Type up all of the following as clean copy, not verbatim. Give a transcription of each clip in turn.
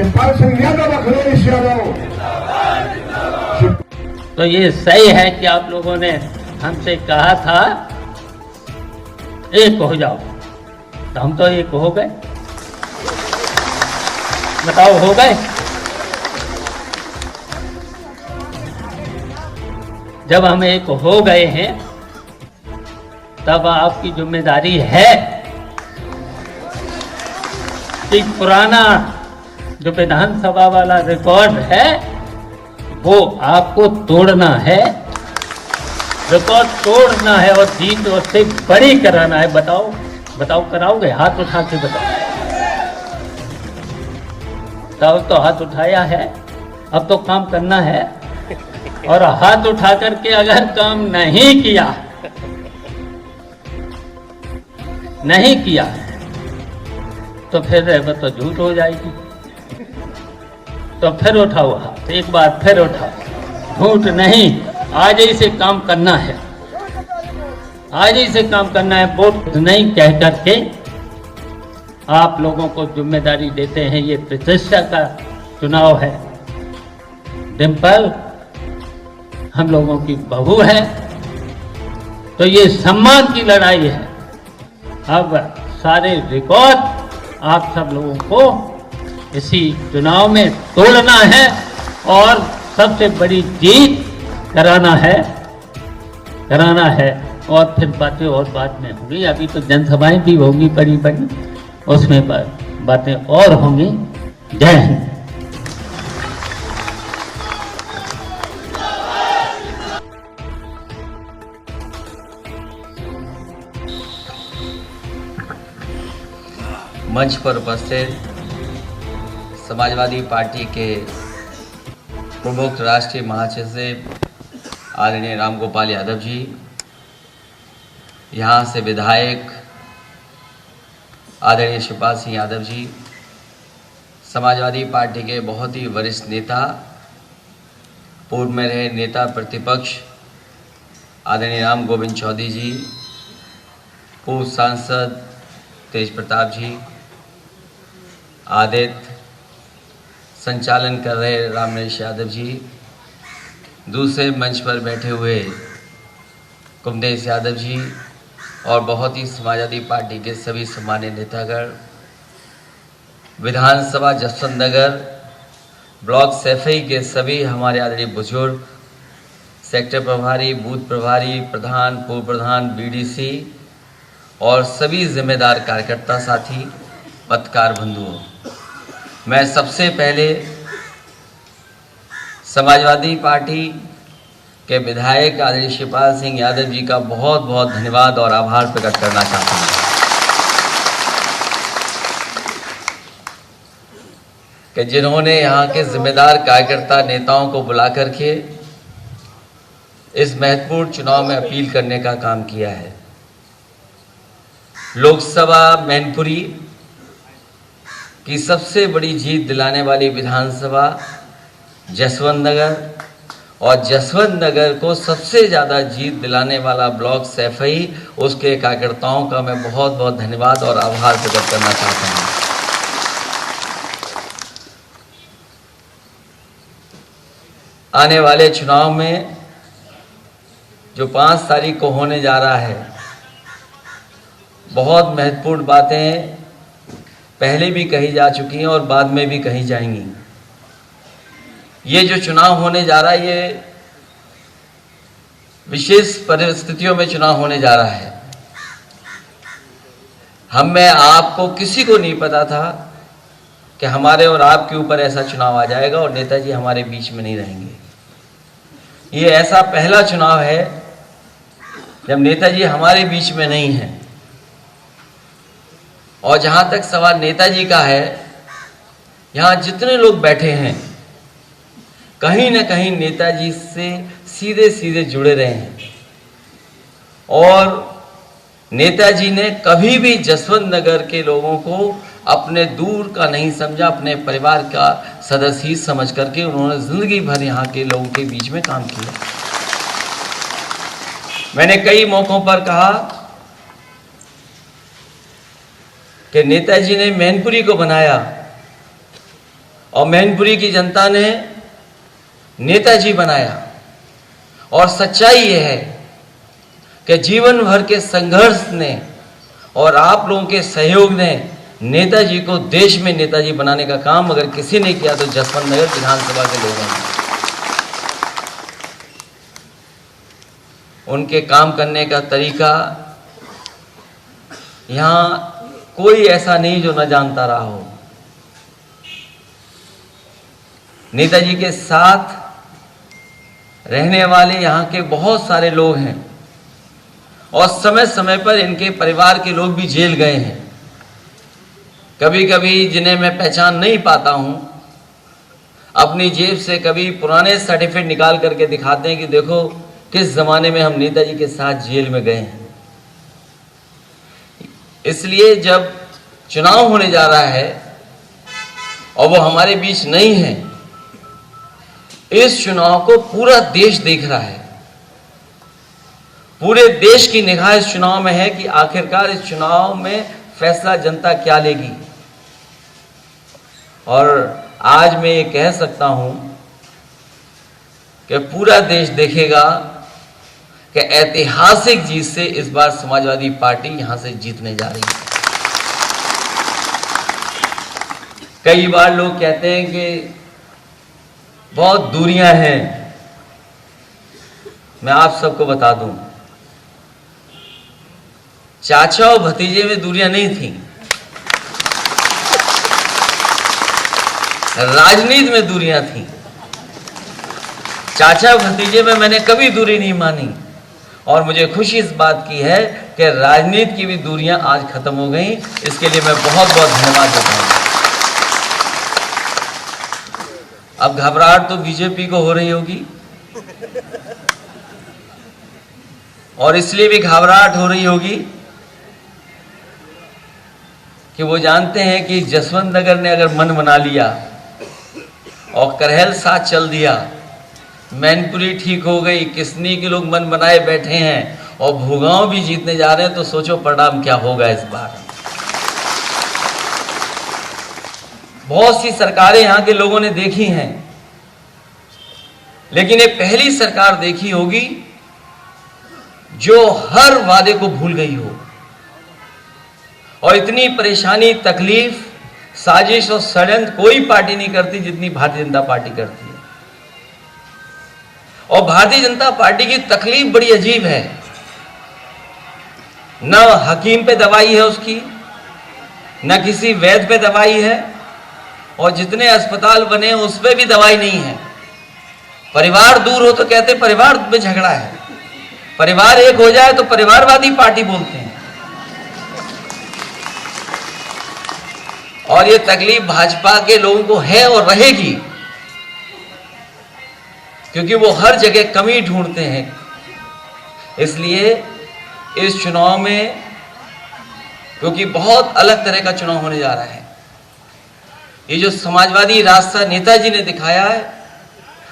शिवपाल सिंह यादव, अखिलेश यादव। तो ये सही है कि आप लोगों ने हमसे कहा था एक हो जाओ, तो हम तो एक हो गए। बताओ, हो गए? जब हम एक हो गए हैं तब आपकी जिम्मेदारी है कि पुराना जो विधानसभा वाला रिकॉर्ड है वो आपको तोड़ना है, रिकॉर्ड तोड़ना है और जीत उससे बड़ी कराना है। बताओ बताओ, कराओगे? हाथ उठा के बताओ। तब तो हाथ उठाया है, अब तो काम करना है। और हाथ उठा करके अगर काम नहीं किया तो फिर तो झूठ हो जाएगी। तो फिर उठाओ हाथ, एक बार फिर उठाओ। झूठ नहीं, आज ही से काम करना है, आज ही से काम करना है। वोट नहीं कह करके आप लोगों को जिम्मेदारी देते हैं। ये प्रतिष्ठा का चुनाव है। डिम्पल हम लोगों की बहू है, तो ये सम्मान की लड़ाई है। अब सारे रिकॉर्ड आप सब लोगों को इसी चुनाव में तोड़ना है और सबसे बड़ी जीत कराना है। और फिर बातें और बाद में होंगी। अभी तो जनसभाएं भी होंगी बड़ी बड़ी, उसमें बातें और होंगी। जय हिंद। मंच पर उपस्थित समाजवादी पार्टी के प्रमुख राष्ट्रीय महासचिव आदरणीय रामगोपाल यादव जी, यहाँ से विधायक आदरणीय शिवपाल सिंह यादव जी, समाजवादी पार्टी के बहुत ही वरिष्ठ नेता, पूर्व में रहे नेता प्रतिपक्ष आदरणीय राम गोविंद चौधरी जी, पूर्व सांसद तेज प्रताप जी, आदित्य, संचालन कर रहे रामनेश यादव जी, दूसरे मंच पर बैठे हुए कुमदेश यादव जी और बहुत ही समाजवादी पार्टी के सभी सम्मानित नेतागण, विधानसभा जसवंत नगर ब्लॉक सैफई के सभी हमारे आदरणीय बुजुर्ग, सेक्टर प्रभारी, बूथ प्रभारी, प्रधान, पूर्व प्रधान, बीडीसी और सभी जिम्मेदार कार्यकर्ता साथी, पत्रकार बंधुओं, मैं सबसे पहले समाजवादी पार्टी के विधायक आदरणीय शिवपाल सिंह यादव जी का बहुत बहुत धन्यवाद और आभार प्रकट करना चाहता हूं कि जिन्होंने यहाँ के जिम्मेदार कार्यकर्ता नेताओं को बुला करके इस महत्वपूर्ण चुनाव में अपील करने का काम किया है। लोकसभा मैनपुरी की सबसे बड़ी जीत दिलाने वाली विधानसभा जसवंत नगर और जसवंत नगर को सबसे ज़्यादा जीत दिलाने वाला ब्लॉक सैफई, उसके कार्यकर्ताओं का मैं बहुत बहुत धन्यवाद और आभार प्रकट करना चाहता हूँ। आने वाले चुनाव में जो 5 तारीख को होने जा रहा है, बहुत महत्वपूर्ण बातें पहले भी कही जा चुकी हैं और बाद में भी कही जाएंगी। ये जो चुनाव होने जा रहा है, ये विशेष परिस्थितियों में चुनाव होने जा रहा है। मैं आपको किसी को नहीं पता था कि हमारे और आपके ऊपर ऐसा चुनाव आ जाएगा और नेताजी हमारे बीच में नहीं रहेंगे। ये ऐसा पहला चुनाव है जब नेताजी हमारे बीच में नहीं है। और जहां तक सवाल नेताजी का है, यहां जितने लोग बैठे हैं कहीं ना कहीं नेताजी से सीधे सीधे जुड़े रहे हैं और नेताजी ने कभी भी जसवंत नगर के लोगों को अपने दूर का नहीं समझा, अपने परिवार का सदस्य ही समझ करके उन्होंने जिंदगी भर यहाँ के लोगों के बीच में काम किया। मैंने कई मौकों पर कहा कि नेताजी ने मैनपुरी को बनाया और मैनपुरी की जनता ने नेताजी बनाया। और सच्चाई यह है कि जीवन भर के संघर्ष ने और आप लोगों के सहयोग ने नेताजी को देश में नेताजी बनाने का काम अगर किसी ने किया तो जसवंत नगर विधानसभा के लोगों ने। उनके काम करने का तरीका यहाँ कोई ऐसा नहीं जो न जानता रहा हो। नेताजी के साथ रहने वाले यहाँ के बहुत सारे लोग हैं और समय समय पर इनके परिवार के लोग भी जेल गए हैं। कभी कभी जिन्हें मैं पहचान नहीं पाता हूं, अपनी जेब से कभी पुराने सर्टिफिकेट निकाल करके दिखाते हैं कि देखो किस जमाने में हम नेताजी के साथ जेल में गए हैं। इसलिए जब चुनाव होने जा रहा है और वो हमारे बीच नहीं है, इस चुनाव को पूरा देश देख रहा है। पूरे देश की निगाह इस चुनाव में है कि आखिरकार इस चुनाव में फैसला जनता क्या लेगी। और आज मैं ये कह सकता हूं कि पूरा देश देखेगा कि ऐतिहासिक जीत से इस बार समाजवादी पार्टी यहां से जीतने जा रही है। कई बार लोग कहते हैं कि बहुत दूरियां हैं। मैं आप सबको बता दूं, चाचा और भतीजे में दूरियां नहीं थी, राजनीति में दूरियां थी। चाचा भतीजे में मैंने कभी दूरी नहीं मानी और मुझे खुशी इस बात की है कि राजनीति की भी दूरियां आज खत्म हो गई। इसके लिए मैं बहुत बहुत धन्यवाद देता हूं। अब घबराहट तो बीजेपी को हो रही होगी और इसलिए भी घबराहट हो रही होगी कि वो जानते हैं कि जसवंत नगर ने अगर मन बना लिया और करहल साथ चल दिया, मैनपुरी ठीक हो गई, किसनी के लोग मन बनाए बैठे हैं और भूगांव भी जीतने जा रहे हैं, तो सोचो परिणाम क्या होगा इस बार। बहुत सी सरकारें यहां के लोगों ने देखी हैं, लेकिन एक पहली सरकार देखी होगी जो हर वादे को भूल गई हो और इतनी परेशानी, तकलीफ, साजिश और षड्यंत्र कोई पार्टी नहीं करती जितनी भारतीय जनता पार्टी करती है। और भारतीय जनता पार्टी की तकलीफ बड़ी अजीब है। न हकीम पे दवाई है उसकी, न किसी वैद्य पे दवाई है, और जितने अस्पताल बने उस पे भी दवाई नहीं है। परिवार दूर हो तो कहते परिवार में झगड़ा है, परिवार एक हो जाए तो परिवारवादी पार्टी बोलते हैं। और ये तकलीफ भाजपा के लोगों को है और रहेगी, क्योंकि वो हर जगह कमी ढूंढते हैं। इसलिए इस चुनाव में, क्योंकि बहुत अलग तरह का चुनाव होने जा रहा है, ये जो समाजवादी रास्ता नेताजी ने दिखाया है,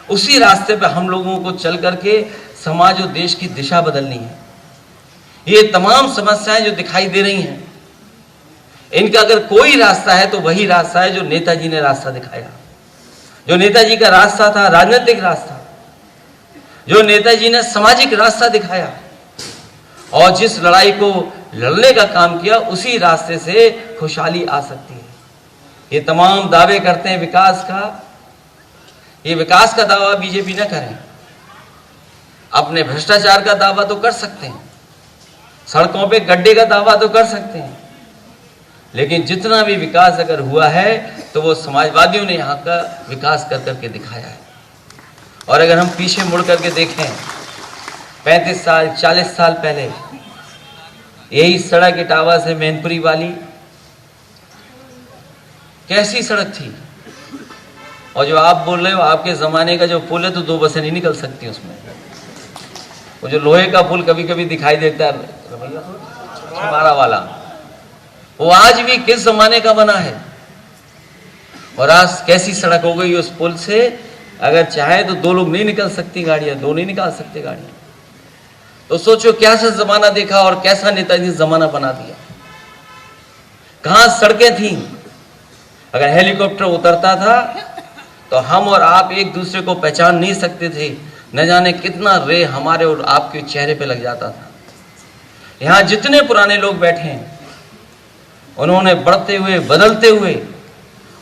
उसी रास्ते पे हम लोगों को चल करके समाज और देश की दिशा बदलनी है। ये तमाम समस्याएं जो दिखाई दे रही हैं, इनका अगर कोई रास्ता है तो वही रास्ता है जो नेताजी ने रास्ता दिखाया। जो नेताजी का रास्ता था राजनीतिक रास्ता, जो नेताजी ने सामाजिक रास्ता दिखाया और जिस लड़ाई को लड़ने का काम किया, उसी रास्ते से खुशहाली आ सकती है। ये तमाम दावे करते हैं विकास का, ये विकास का दावा बीजेपी न करें। अपने भ्रष्टाचार का दावा तो कर सकते हैं, सड़कों पे गड्ढे का दावा तो कर सकते हैं, लेकिन जितना भी विकास अगर हुआ है तो वो समाजवादियों ने यहाँ का विकास कर करके दिखाया है। और अगर हम पीछे मुड़ करके देखें 35 साल 40 साल पहले, यही सड़क इटावा से मैनपुरी वाली कैसी सड़क थी। और जो आप बोल रहे हो आपके जमाने का जो पुल है, तो 2 बसें नहीं निकल सकती उसमें। वो जो लोहे का पुल कभी कभी दिखाई देता है हमारा वाला, वो आज भी किस जमाने का बना है। और आज कैसी सड़क हो गई उस पुल से, अगर चाहे तो 2 लोग नहीं निकल सकती गाड़ियां, 2 नहीं निकाल सकते गाड़ियां। तो सोचो कैसा जमाना देखा और कैसा नेताजी जमाना बना दिया। कहां सड़कें थी, अगर हेलीकॉप्टर उतरता था तो हम और आप एक दूसरे को पहचान नहीं सकते थे। न जाने कितना रे हमारे और आपके चेहरे पे लग जाता था। यहाँ जितने पुराने लोग बैठे हैं, उन्होंने बढ़ते हुए, बदलते हुए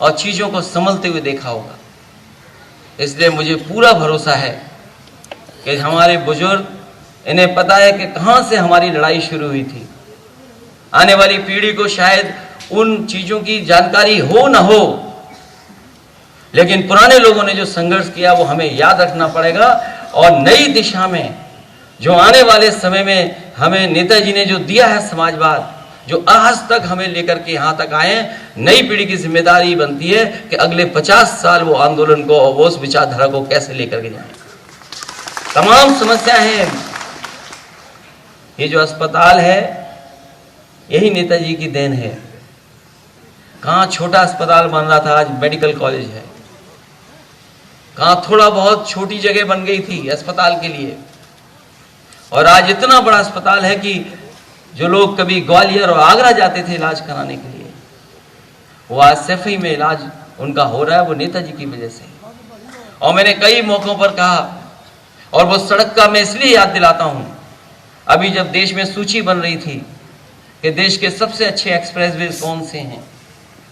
और चीजों को संभलते हुए देखा होगा। इसलिए मुझे पूरा भरोसा है कि हमारे बुजुर्ग, इन्हें पता है कि कहां से हमारी लड़ाई शुरू हुई थी। आने वाली पीढ़ी को शायद उन चीजों की जानकारी हो ना हो, लेकिन पुराने लोगों ने जो संघर्ष किया वो हमें याद रखना पड़ेगा। और नई दिशा में जो आने वाले समय में हमें नेताजी ने जो दिया है समाजवाद, जो आज तक हमें लेकर के यहां तक आए, नई पीढ़ी की जिम्मेदारी बनती है कि अगले 50 साल वो आंदोलन को और वो उस विचारधारा को कैसे लेकर के जाए। तमाम समस्या है। ये जो अस्पताल है, यही नेताजी की देन है। कहां छोटा अस्पताल बन रहा था, आज मेडिकल कॉलेज है। कहां थोड़ा बहुत छोटी जगह बन गई थी अस्पताल के लिए, और आज इतना बड़ा अस्पताल है कि जो लोग कभी ग्वालियर और आगरा जाते थे इलाज कराने के लिए, वो आज सैफई में इलाज उनका हो रहा है, वो नेताजी की वजह से। और मैंने कई मौकों पर कहा, और वो सड़क का मैं इसलिए याद दिलाता हूं, अभी जब देश में सूची बन रही थी कि देश के सबसे अच्छे एक्सप्रेसवे कौन से हैं,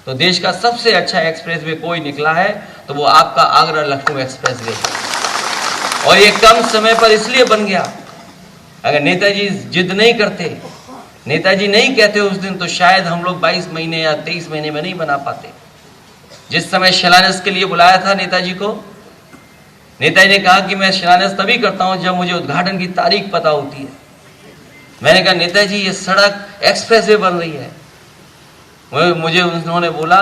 तो देश का सबसे अच्छा एक्सप्रेसवे कोई निकला है तो वो आपका आगरा लखनऊ एक्सप्रेसवे है। और ये कम समय पर इसलिए बन गया, अगर नेताजी जिद नहीं करते, नेताजी नहीं कहते उस दिन, तो शायद हम लोग 22 महीने या 23 महीने में नहीं बना पाते। जिस समय शिलान्यास के लिए बुलाया था नेताजी को, नेताजी ने कहा कि मैं शिलान्यास तभी करता हूं जब मुझे उद्घाटन की तारीख पता होती है। मैंने कहा नेताजी ये सड़क एक्सप्रेसवे बन रही है। मुझे उन्होंने बोला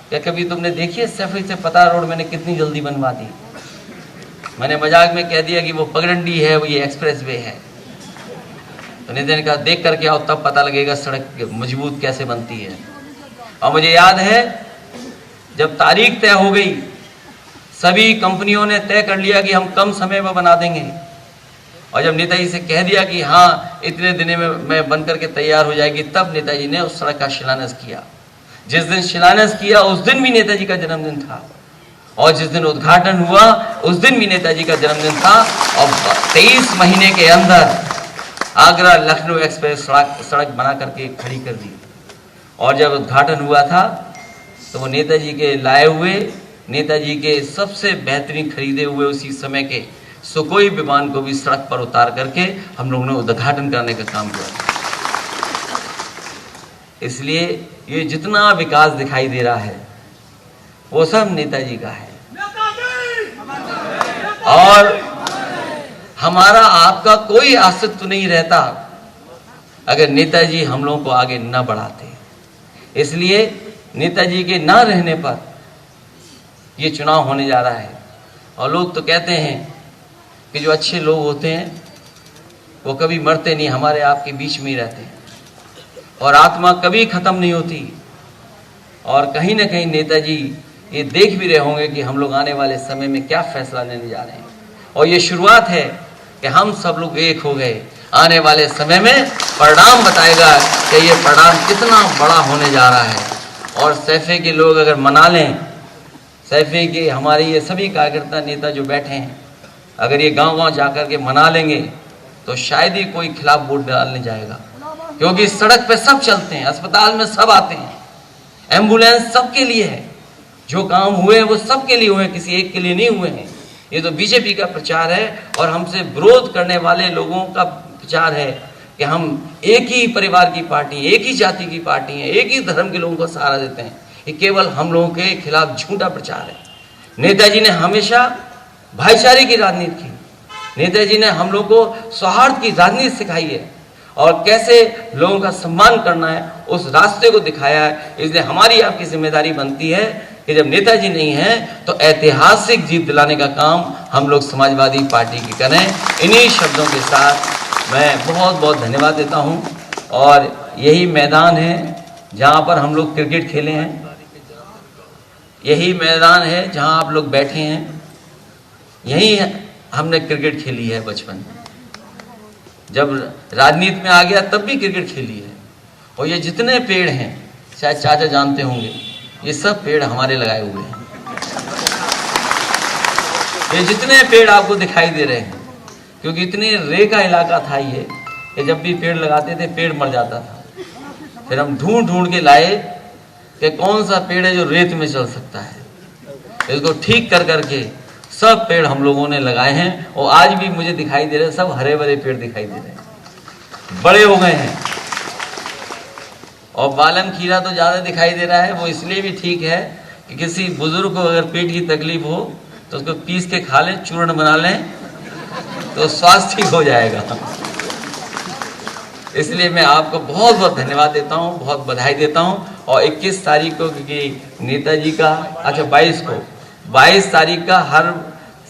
कि कभी तुमने देखी है सैफई से पता रोड मैंने कितनी जल्दी बनवा दी। मैंने मजाक में कह दिया कि वो पगडंडी है, वो ये एक्सप्रेसवे है। तो नेता ने कहा देख करके आओ, तब पता लगेगा सड़क मजबूत कैसे बनती है। और मुझे याद है जब तारीख तय हो गई, सभी कंपनियों ने तय कर लिया कि हम कम समय में बना देंगे, और जब नेताजी से कह दिया कि हाँ इतने दिन में बन करके तैयार हो जाएगी, तब नेताजी ने उस सड़क का शिलान्यास किया। जिस दिन शिलान्यास किया उस दिन भी नेताजी का जन्मदिन था, और जिस दिन उद्घाटन हुआ उस दिन भी नेताजी का जन्मदिन था। और 23 महीने के अंदर आगरा लखनऊ एक्सप्रेस सड़क बना करके खड़ी कर दी। और जब उद्घाटन हुआ था तो वो नेताजी के लाए हुए, नेताजी के सबसे बेहतरीन खरीदे हुए उसी समय के सुखोई विमान को भी सड़क पर उतार करके हम लोगों ने उद्घाटन करने का काम किया। इसलिए ये जितना विकास दिखाई दे रहा है वो सब नेताजी का है। और हमारा आपका कोई अस्तित्व नहीं रहता अगर नेताजी हम लोगों को आगे न बढ़ाते। इसलिए नेताजी के ना रहने पर ये चुनाव होने जा रहा है। और लोग तो कहते हैं कि जो अच्छे लोग होते हैं वो कभी मरते नहीं, हमारे आपके बीच में ही रहते हैं, और आत्मा कभी खत्म नहीं होती। और कहीं ना कहीं नेताजी ये देख भी रहे होंगे कि हम लोग आने वाले समय में क्या फैसला लेने जा रहे हैं। और ये शुरुआत है कि हम सब लोग एक हो गए। आने वाले समय में परिणाम बताएगा कि ये परिणाम कितना बड़ा होने जा रहा है। और सैफई के लोग अगर मना लें, सैफई के हमारे ये सभी कार्यकर्ता नेता जो बैठे हैं, अगर ये गांव-गांव जाकर के मना लेंगे तो शायद ही कोई खिलाफ वोट डालने जाएगा। क्योंकि सड़क पे सब चलते हैं, अस्पताल में सब आते हैं, एम्बुलेंस सबके लिए है। जो काम हुए हैं वो सबके लिए हुए हैं, किसी एक के लिए नहीं हुए हैं। ये तो बीजेपी का प्रचार है और हमसे विरोध करने वाले लोगों का प्रचार है कि हम एक ही परिवार की पार्टी, एक ही जाति की पार्टी है, एक ही धर्म के लोगों को सहारा देते हैं। ये केवल हम लोगों के खिलाफ झूठा प्रचार है। नेताजी ने हमेशा भाईचारे की राजनीति की, नेताजी ने हम लोग को सौहार्द की राजनीति सिखाई है और कैसे लोगों का सम्मान करना है उस रास्ते को दिखाया है। इसलिए हमारी आपकी जिम्मेदारी बनती है कि जब नेताजी नहीं है तो ऐतिहासिक जीत दिलाने का काम हम लोग समाजवादी पार्टी की करें। इन्हीं शब्दों के साथ मैं बहुत बहुत धन्यवाद देता हूं। और यही मैदान है जहां पर हम लोग क्रिकेट खेले हैं, यही मैदान है जहां आप लोग बैठे हैं, यही हमने क्रिकेट खेली है बचपन में। जब राजनीति में आ गया तब भी क्रिकेट खेली है। और ये जितने पेड़ हैं, शायद चाचा जानते होंगे, ये सब पेड़ हमारे लगाए हुए हैं। ये जितने पेड़ आपको दिखाई दे रहे हैं, क्योंकि इतने रे का इलाका था ये कि जब भी पेड़ लगाते थे पेड़ मर जाता था। फिर हम ढूंढ ढूंढ के लाए कि कौन सा पेड़ है जो रेत में चल सकता है। इसको ठीक कर करके सब पेड़ हम लोगों ने लगाए हैं और आज भी मुझे दिखाई दे रहे हैं, सब हरे भरे पेड़ दिखाई दे रहे हैं, बड़े हो गए हैं। और बालम खीरा तो ज़्यादा दिखाई दे रहा है, वो इसलिए भी ठीक है कि किसी बुजुर्ग को अगर पेट की तकलीफ हो तो उसको पीस के खा लें, चूर्ण बना लें तो स्वास्थ्य ठीक हो जाएगा। इसलिए मैं आपको बहुत बहुत धन्यवाद देता हूँ, बहुत बधाई देता हूँ। और 21 तारीख को, क्योंकि नेताजी का 22 तारीख का हर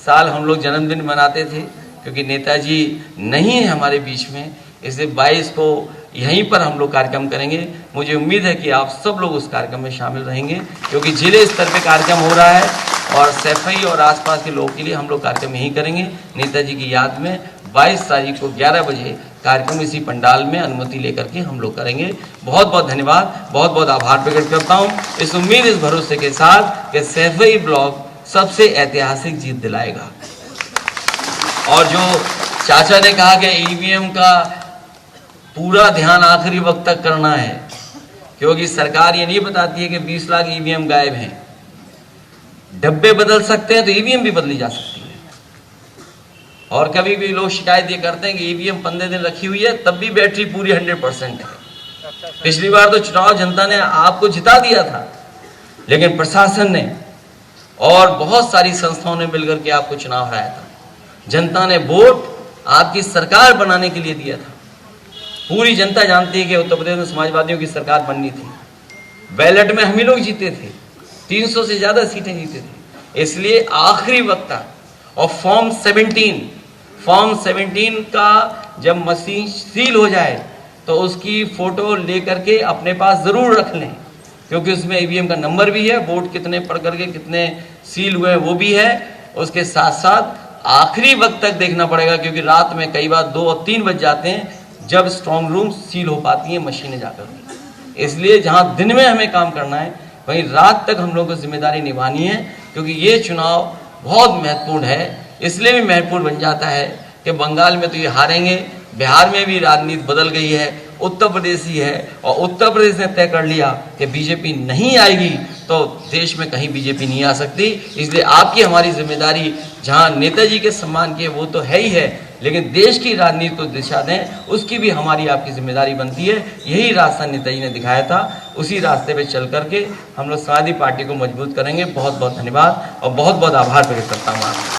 साल हम लोग जन्मदिन मनाते थे, क्योंकि नेताजी नहीं है हमारे बीच में, इसलिए 22 को यहीं पर हम लोग कार्यक्रम करेंगे। मुझे उम्मीद है कि आप सब लोग उस कार्यक्रम में शामिल रहेंगे, क्योंकि जिले स्तर पे कार्यक्रम हो रहा है और सैफई और आसपास के लोगों के लिए हम लोग कार्यक्रम यहीं करेंगे। नेताजी की याद में 22 तारीख को 11 बजे कार्यक्रम इसी पंडाल में अनुमति लेकर के हम लोग करेंगे। बहुत बहुत धन्यवाद, बहुत बहुत आभार प्रकट करता हूँ, इस उम्मीद, इस भरोसे के साथ कि सैफई ब्लॉक सबसे ऐतिहासिक जीत दिलाएगा। और जो चाचा ने कहा कि ईवीएम का पूरा ध्यान आखिरी वक्त तक करना है, क्योंकि सरकार ये नहीं बताती है कि 20 लाख ईवीएम गायब हैं। डब्बे बदल सकते हैं तो ईवीएम भी बदली जा सकती है। और कभी भी लोग शिकायत ये करते हैं कि ईवीएम 15 दिन रखी हुई है, तब भी बैटरी पूरी 100% है। पिछली बार तो चुनाव जनता ने आपको जिता दिया था, लेकिन प्रशासन ने और बहुत सारी संस्थाओं ने मिलकर के आपको चुनाव हराया था। जनता ने वोट आपकी सरकार बनाने के लिए दिया था। पूरी जनता जानती है कि उत्तर प्रदेश में समाजवादियों की सरकार बननी थी। बैलेट में हम ही लोग जीते थे, 300 से ज्यादा सीटें जीते थे। इसलिए आखिरी वक्त था। और फॉर्म 17 का जब मशीन सील हो जाए तो उसकी फोटो लेकर के अपने पास जरूर रख लें, क्योंकि उसमें ईवीएम का नंबर भी है, वोट कितने पड़ करके कितने सील हुए वो भी है। उसके साथ साथ आखिरी वक्त तक देखना पड़ेगा, क्योंकि रात में कई बार 2 और 3 बज जाते हैं जब स्ट्रॉन्ग रूम सील हो पाती हैं मशीनें जाकर। इसलिए जहां दिन में हमें काम करना है, वहीं रात तक हम लोग को जिम्मेदारी निभानी है, क्योंकि ये चुनाव बहुत महत्वपूर्ण है। इसलिए भी महत्वपूर्ण बन जाता है कि बंगाल में तो ये हारेंगे, बिहार में भी राजनीति बदल गई है, उत्तर प्रदेश ही है, और उत्तर प्रदेश ने तय कर लिया कि बीजेपी नहीं आएगी तो देश में कहीं बीजेपी नहीं आ सकती। इसलिए आपकी हमारी जिम्मेदारी जहां नेताजी के सम्मान की वो तो है ही है, लेकिन देश की राजनीति को दिशा दें, उसकी भी हमारी आपकी जिम्मेदारी बनती है। यही रास्ता नेताजी ने दिखाया था, उसी रास्ते पे चल करके हम लोग समाजवादी पार्टी को मजबूत करेंगे। बहुत बहुत धन्यवाद और बहुत बहुत आभार प्रकट करता हूँ आपका।